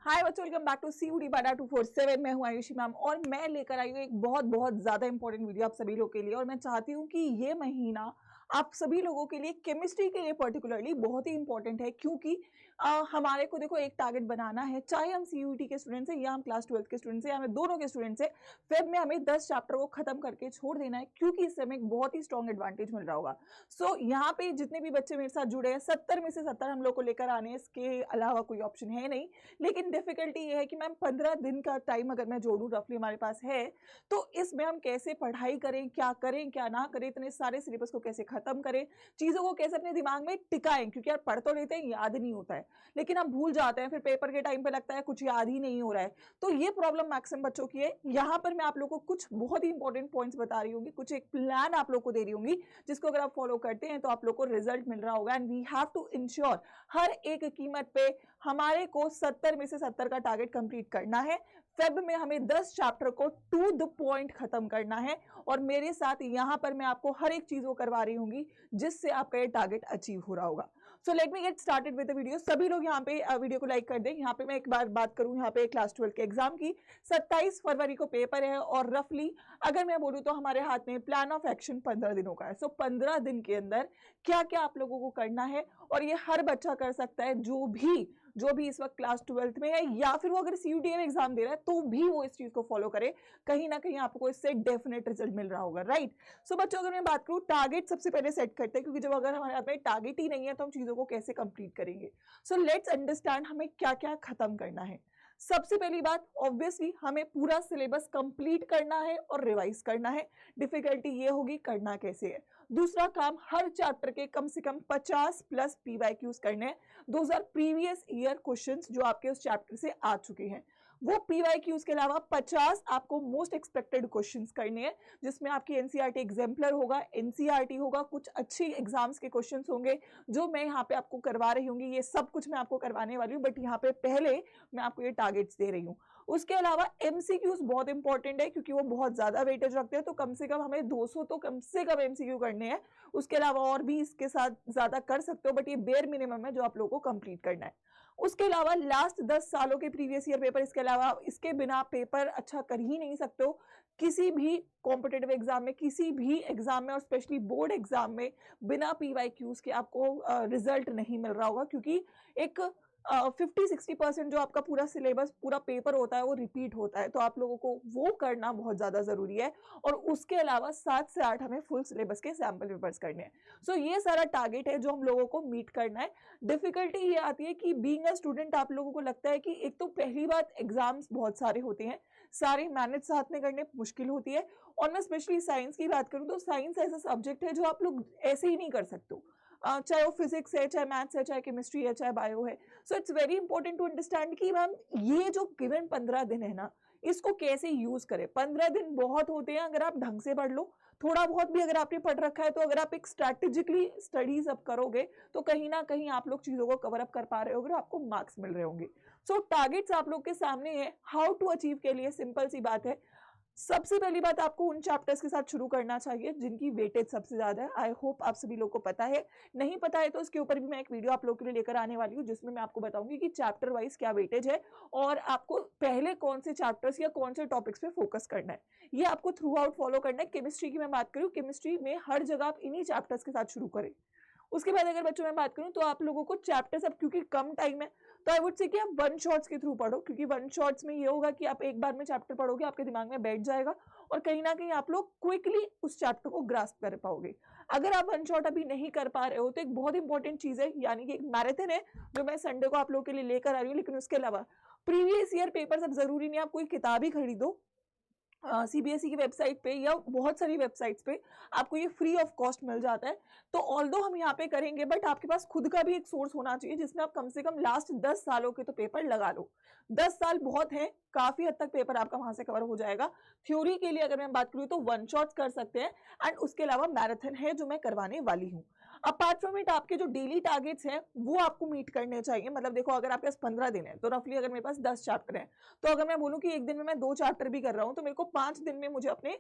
हाय बच्चों, welcome back to सीयूडी बाडा 247। मैं हूं आयुषी मैम और मैं लेकर आई हूं एक बहुत बहुत ज्यादा इंपॉर्टेंट वीडियो आप सभी लोगों के लिए। और मैं चाहती हूं कि ये महीना आप सभी लोगों के लिए केमिस्ट्री के लिए पर्टिकुलरली बहुत ही इंपॉर्टेंट है, क्योंकि हमारे को देखो एक टारगेट बनाना है, चाहे हम सीयूटी के स्टूडेंट्स हैं या हम क्लास 12 के स्टूडेंट्स हैं या हमें दोनों के स्टूडेंट्स हैं। फेब में हमें 10 चैप्टर को खत्म करके छोड़ देना है, क्योंकि इससे हमें एक बहुत ही स्ट्रॉन्ग एडवांटेज मिल रहा होगा। सो यहाँ पे जितने भी बच्चे मेरे साथ जुड़े हैं 70 में से 70 हम लोग को लेकर आने हैं, इसके अलावा कोई ऑप्शन है नहीं। लेकिन डिफिकल्टी ये है कि मैम 15 दिन का टाइम अगर मैं जोड़ूं रफली हमारे पास है, तो इसमें हम कैसे पढ़ाई करें क्या ना करें, इतने सारे सिलेबस को कैसे खत्म करें, चीजों को कैसे अपने दिमाग में टिकाएं। क्योंकि यार पढ़ तो लेते हैं, याद नहीं होता है, लेकिन हम भूल जाते हैं, फिर पेपर के टाइम पे लगता है कुछ याद ही नहीं हो रहा है। तो ये प्रॉब्लम मैक्सिमम बच्चों की है। यहाँ पर मैं आप लोगों को कुछ बहुत ही इंपॉर्टेंट पॉइंट्स बता रही होंगी, कुछ एक प्लान आप लोग को दे रही होंगी, जिसको अगर आप फॉलो करते हैं तो आप लोग को रिजल्ट मिल रहा होगा। And we have to ensure हर एक कीमत पे हमारे को 70 में से 70 का टारगेट कंप्लीट करना है। फेब में हमें 10 चैप्टर को टू द पॉइंट खत्म करना है, और मेरे साथ यहां पर मैं आपको हर एक चीज को करवा रही होंगी जिससे आपका ये टारगेट अचीव हो रहा होगा। So let me get started with the video. सभी लोग यहाँ पे वीडियो को लाइक कर दें। यहाँ पे मैं एक बार बात करूं, यहाँ पे क्लास 12 के एग्जाम की 27 फरवरी को पेपर है, और रफली अगर मैं बोलूं तो हमारे हाथ में प्लान ऑफ एक्शन 15 दिनों का है। सो 15 दिन के अंदर क्या क्या आप लोगों को करना है, और ये हर बच्चा कर सकता है जो भी इस वक्त क्लास 12th में है, या फिर वो अगर सीयूटी में एग्जाम दे रहा है तो भी वो इस चीज को फॉलो करे। कहीं ना कहीं आपको इससे डेफिनेट रिजल्ट मिल रहा होगा, राइट। सो बच्चों, अगर मैं बात करूं, टारगेट सबसे पहले सेट करते हैं, क्योंकि जब अगर हमारे हाथ में टारगेट ही नहीं है तो हम चीजों को कैसे कंप्लीट करेंगे। सो लेट्स अंडरस्टैंड हमें क्या क्या खत्म करना है। सबसे पहली बात, ऑब्वियसली हमें पूरा सिलेबस कंप्लीट करना है और रिवाइज करना है। डिफिकल्टी ये होगी करना कैसे है। दूसरा काम, हर चैप्टर के कम से कम 50 प्लस पीवाईक्यूज करने हैं। Those our previous year questions जो आपके उस चैप्टर से आ चुके हैं। वो पीवाईक्यूज के अलावा 50 आपको मोस्ट एक्सपेक्टेड क्वेश्चंस करने हैं, जिसमें आपकी एनसीईआरटी एग्जाम्पलर होगा, एनसीईआरटी होगा, कुछ अच्छी एग्जाम्स के क्वेश्चंस होंगे जो मैं यहाँ पे आपको करवा रही हूँ। ये सब कुछ मैं आपको करवाने वाली हूँ, बट यहाँ पे पहले मैं आपको ये टारगेट्स दे रही हूँ। उसके अलावा एमसीक्यूज बहुत इंपॉर्टेंट है, क्योंकि वो बहुत ज्यादा वेटेज रखते हैं। तो कम से कम हमें 200 तो कम से कम एमसीक्यू करने हैं। उसके अलावा और भी इसके साथ ज्यादा कर सकते हो, बट ये बेयर मिनिमम है जो आप लोगों को कंप्लीट करना है। उसके अलावा लास्ट 10 सालों के प्रीवियस ईयर पेपर, इसके अलावा इसके बिना पेपर अच्छा कर ही नहीं सकते हो। किसी भी कॉम्पिटेटिव एग्जाम में, किसी भी एग्जाम में, और स्पेशली बोर्ड एग्जाम में बिना पीवाईक्यूज के आपको रिजल्ट नहीं मिल रहा होगा, क्योंकि एक 50-60% जो आपका पूरा सिलेबस, पूरा पेपर होता है वो रिपीट होता है। तो आप लोगों को वो करना बहुत ज्यादा जरूरी है। और उसके अलावा 7 से 8 हमें फुल सिलेबस के सैंपल पेपर्स करने हैं। सो ये सारा टारगेट है जो हम लोगों को मीट करना है। डिफिकल्टी ये आती है कि बीइंग अ स्टूडेंट आप लोगों को लगता है कि एक तो पहली बात, एग्जाम्स बहुत सारे होते हैं, सारे मैनेज साथ में करने मुश्किल होती है। और मैं स्पेशली साइंस की बात करूं तो साइंस ऐसा सब्जेक्ट है जो आप लोग ऐसे ही नहीं कर सकते हो, चाहे वो फिजिक्स है, चाहे मैथ्स है, चाहे केमिस्ट्री है, चाहे बायो है। So it's very important to understand कि मैम ये जो गिवन 15 दिन है ना, इसको कैसे यूज करें। 15 दिन बहुत होते हैं अगर आप ढंग से पढ़ लो। थोड़ा बहुत भी अगर आपने पढ़ रखा है, तो अगर आप एक स्ट्रैटेजिकली स्टडीज अब करोगे तो कहीं ना कहीं आप लोग चीजों को कवर अप कर पा रहे होगे, आपको मार्क्स मिल रहे होंगे। सो टारगेट्स आप लोग के सामने है। हाउ टू अचीव के लिए सिंपल सी बात है। सबसे पहली बात, आपको उन चैप्टर्स के साथ शुरू करना चाहिए जिनकी वेटेज सबसे ज्यादा है। आई होप आप सभी लोग को पता है। नहीं पता है तो इसके ऊपर भी मैं एक वीडियो आप लोग के लिए लेकर आने वाली हूँ, जिसमें मैं आपको बताऊंगी कि चैप्टर वाइज क्या वेटेज है, और आपको पहले कौन से चैप्टर्स या कौन से टॉपिक्स पे फोकस करना है। ये आपको थ्रू आउट फॉलो करना है। केमिस्ट्री की मैं बात करूँ, केमिस्ट्री में हर जगह आप इन्हीं चैप्टर्स के साथ शुरू करें। उसके बाद अगर बच्चों मैं बात करूं तो आप लोगों को चैप्टर्स, अब क्योंकि कम टाइम है, तो आई वुड से कि आप वन शॉट्स के थ्रू पढ़ो, क्योंकि वन शॉट्स में ये होगा कि आप एक बार में चैप्टर पढ़ोगे, आपके दिमाग में बैठ जाएगा, और कहीं ना कहीं आप लोग क्विकली उस चैप्टर को ग्रास्प कर पाओगे। अगर आप वन शॉट अभी नहीं कर पा रहे हो तो एक बहुत इंपॉर्टेंट चीज है, यानी कि एक मैराथन है जो मैं संडे को आप लोगों के लिए लेकर आ रही हूँ। लेकिन उसके अलावा प्रीवियस ईयर पेपर, अब जरूरी नहीं आप कोई किताब ही खरीदो, सीबीएसई की वेबसाइट पे या बहुत सारी वेबसाइट्स पे आपको ये फ्री ऑफ कॉस्ट मिल जाता है। तो ऑल्दो हम यहाँ पे करेंगे, बट आपके पास खुद का भी एक सोर्स होना चाहिए जिसमें आप कम से कम लास्ट 10 सालों के तो पेपर लगा लो। 10 साल बहुत है, काफी हद तक पेपर आपका वहां से कवर हो जाएगा। थ्योरी के लिए अगर मैं बात करूं तो वन शॉट्स कर सकते हैं, एंड उसके अलावा मैराथन है जो मैं करवाने वाली हूँ। अपार्ट फ्रॉम इट, आपके जो डेली टारगेट्स हैं वो आपको मीट करने चाहिए। मतलब देखो, अगर आपके पास 15 दिन है तो रफली अगर मेरे पास 10 चैप्टर है, तो अगर मैं बोलूं कि एक दिन में मैं 2 चैप्टर भी कर रहा हूं, तो मेरे को 5 दिन में मुझे अपने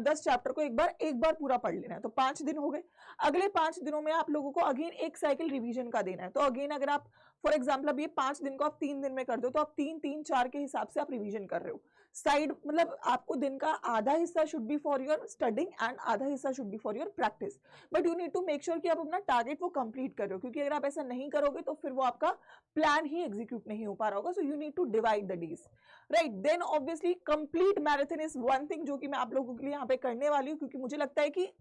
10 चैप्टर को एक बार पूरा पढ़ लेना है। तो 5 दिन हो गए। अगले 5 दिनों में आप लोगों को अगेन एक साइकिल रिवीजन का देना है। तो अगेन अगर आप फॉर एग्जाम्पल अब ये 5 दिन को आप 3 दिन में कर दो तो आप 3-3-4 के हिसाब से आप रिवीजन कर रहे हो। साइड मतलब आपको दिन का आधा हिस्सा should be for your studying and आधा हिस्सा should be for your practice, but you need to make sure कि आप अपना टारगेट वो कंप्लीट कर रहे हो, क्योंकि अगर आप ऐसा नहीं करोगे तो फिर वो आपका प्लान ही एग्जीक्यूट नहीं हो पा रहा होगा। So you need to divide the days, right. Then obviously complete marathon is one thing जो कि मैं आप लोगों के लिए यहाँ पे करने वाली हूँ, क्योंकि मुझे लगता है कि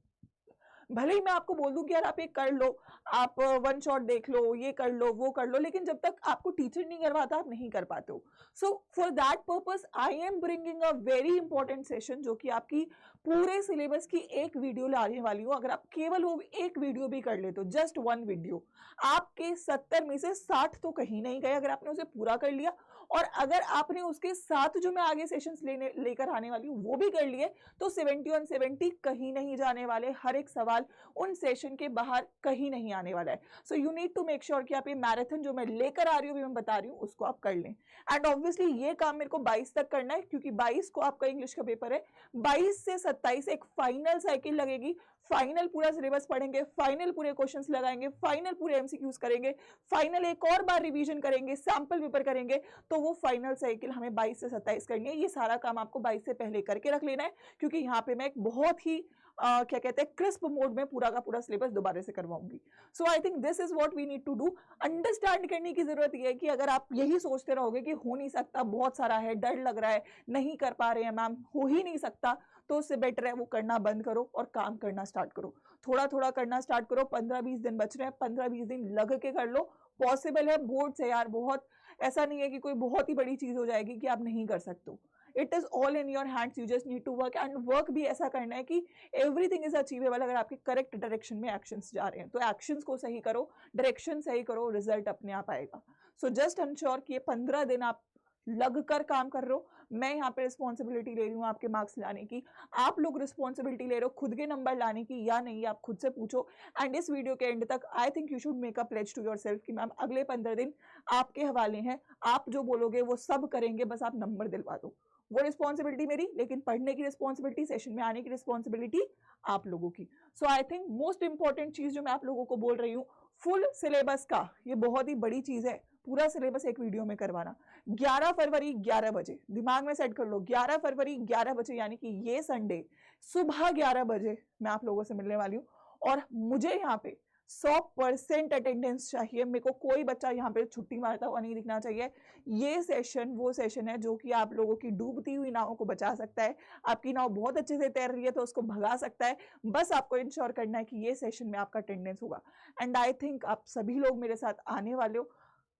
भले ही मैं आपको बोल दूं कि यार आप ये कर लो, आप वन शॉट देख लो, ये कर लो, वो कर लो, लेकिन जब तक आपको टीचर नहीं करवाता आप नहीं कर पाते हो। So for that purpose I am bringing a very important session जो कि आपकी पूरे सिलेबस की एक वीडियो लाने वाली हूँ। अगर आप केवल वो एक वीडियो भी कर ले तो जस्ट वन वीडियो, आपके 70 में से 60 तो कहीं नहीं गए अगर आपने उसे पूरा कर लिया। और अगर आपने उसके साथ जो मैं आगे सेशंस लेकर आने वाली हूँ वो भी कर लिए तो 70 on 70 कहीं नहीं जाने वाले, हर एक सवाल उन सेशन के बाहर कहीं नहीं आने वाला है। So you need to make sure कि आप ये मैराथन जो मैं लेकर आ रही हूँ, मैं बता रही हूँ, उसको आप कर लें। एंड ऑब्वियसली ये काम मेरे को 22 तक करना है, क्योंकि 22 को आपका इंग्लिश का पेपर है। 22 से 27 एक फाइनल साइकिल लगेगी, फाइनल पूरा सिलेबस पढ़ेंगे, फाइनल पूरे क्वेश्चंस लगाएंगे, फाइनल पूरे एमसीक्यूज करेंगे, फाइनल एक और बार रिवीजन करेंगे, सैंपल पेपर करेंगे, तो वो फाइनल साइकिल हमें 22 से 27 करनी है। ये सारा काम आपको 22 से पहले करके रख लेना है, क्योंकि यहाँ पे मैं एक बहुत ही क्या कहते हैं क्रिस्प मोड में पूरा का पूरा सिलेबस दोबारा से करवाऊंगी। So I think this is what we need to do. Understand करने की जरूरत यह है कि अगर आप यही सोचते रहोगे कि हो नहीं सकता, बहुत सारा है, डर लग रहा है, नहीं कर पा रहे हैं मैम, हो ही नहीं सकता, तो उससे बेटर है वो करना बंद करो और काम करना स्टार्ट करो। थोड़ा थोड़ा करना स्टार्ट करो। 15-20 दिन बच रहे हैं, 15-20 दिन लग के कर लो। पॉसिबल है, बोर्ड से यार, बहुत ऐसा नहीं है कि कोई बहुत ही बड़ी चीज हो जाएगी कि आप नहीं कर सकते हो। It is all in your hands, you just need to work, and work भी ऐसा करना है कि एवरीथिंग इज अचीवेबल। अगर आपके करेक्ट डायरेक्शन में एक्शंस जा रहे हैं तो एक्शंस को सही करो, डायरेक्शन सही करो, रिजल्ट अपने आप आएगा। सो जस्ट अनश्योर कि ये 15 दिन आप लग कर काम कर रहे हो। मैं यहाँ पे रिस्पॉन्सिबिलिटी ले रही हूँ आपके मार्क्स लाने की, आप लोग रिस्पॉन्सिबिलिटी ले रहे हो खुद के नंबर लाने की या नहीं, आप खुद से पूछो। एंड इस वीडियो के एंड तक I think you should make a pledge to yourself कि मैम अगले 15 दिन आपके हवाले हैं, आप जो बोलोगे वो सब करेंगे, बस आप नंबर दिलवा दो। वो रिस्पॉन्सिबिलिटी मेरी, लेकिन पढ़ने की रिस्पॉन्सिबिलिटी, सेशन में आने की रिस्पॉन्सिबिलिटी आप लोगों की। सो आई थिंक मोस्ट इंपॉर्टेंट चीज जो मैं आप लोगों को बोल रही हूँ, फुल सिलेबस का, ये बहुत ही बड़ी चीज है, पूरा सिलेबस एक वीडियो में करवाना। 11 फरवरी 11 बजे दिमाग में सेट कर लो, 11 फरवरी 11 बजे, यानी कि ये संडे सुबह 11 बजे मैं आप लोगों से मिलने वाली हूँ। और मुझे यहाँ पे 100% अटेंडेंस चाहिए। मेरे को कोई बच्चा यहाँ पे छुट्टी मारता हुआ नहीं दिखना चाहिए। ये सेशन वो सेशन है जो कि आप लोगों की डूबती हुई नाव को बचा सकता है। आपकी नाव बहुत अच्छे से तैर रही है तो उसको भगा सकता है। बस आपको इंश्योर करना है कि ये सेशन में आपका अटेंडेंस होगा। एंड आई थिंक आप सभी लोग मेरे साथ आने वाले हो,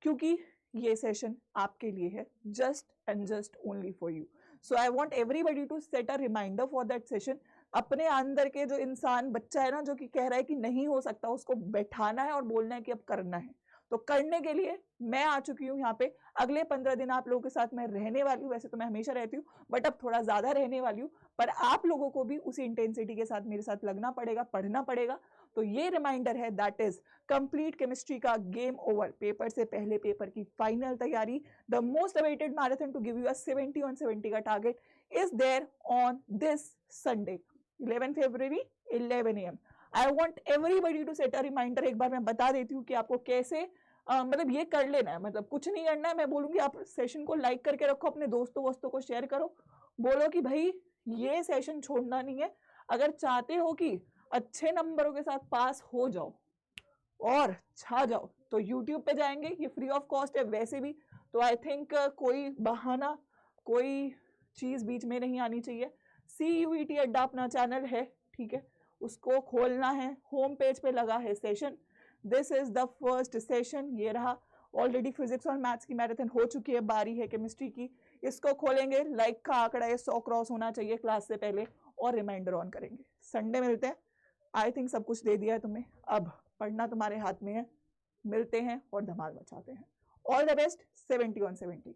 क्योंकि ये सेशन आपके लिए है, just and just only for you. So I want everybody to set a reminder for that session. अपने अंदर के जो इंसान बच्चा है ना, जो कि कह रहा है कि नहीं हो सकता, उसको बैठाना है और बोलना है कि अब करना है। तो करने के लिए मैं आ चुकी हूँ यहाँ पे। अगले 15 दिन आप लोगों के साथ मैं रहने वाली हूँ। वैसे तो मैं हमेशा रहती हूँ, बट अब थोड़ा ज्यादा रहने वाली हूँ। पर आप लोगों को भी उसी इंटेंसिटी के साथ मेरे साथ लगना पड़ेगा, पढ़ना पड़ेगा। तो ये रिमाइंडर है, दैट इज कंप्लीट केमिस्ट्री का गेम ओवर। पेपर से पहले पेपर की फाइनल तैयारी, the most awaited marathon to give you a 70 on 70 का target is there on this Sunday 11 February 11 AM। I want everybody to set a reminder. एक बार मैं बता देती हूँ कि आपको कैसे मतलब ये कर लेना है, मतलब कुछ नहीं करना है। मैं बोलूंगी आप सेशन को लाइक करके रखो, अपने दोस्तों वोस्तों को शेयर करो, बोलो कि भाई ये सेशन छोड़ना नहीं है। अगर चाहते हो कि अच्छे नंबरों के साथ पास हो जाओ और छा जाओ तो YouTube पे जाएंगे, ये फ्री ऑफ कॉस्ट है वैसे भी। तो आई थिंक कोई बहाना, कोई चीज बीच में नहीं आनी चाहिए। CUET अड्डा अपना चैनल है, ठीक है, उसको खोलना है। होम पेज पे लगा है session, this is the first session, ये रहा। ऑलरेडी फिजिक्स और मैथ्स की मैराथन हो चुकी है, बारी है केमिस्ट्री की। इसको खोलेंगे, लाइक का आंकड़ा है 100 क्रॉस होना चाहिए क्लास से पहले, और रिमाइंडर ऑन करेंगे। संडे मिलते हैं। आई थिंक सब कुछ दे दिया है तुम्हें, अब पढ़ना तुम्हारे हाथ में है। मिलते हैं और धमाल मचाते हैं। All the best. 70 on 70।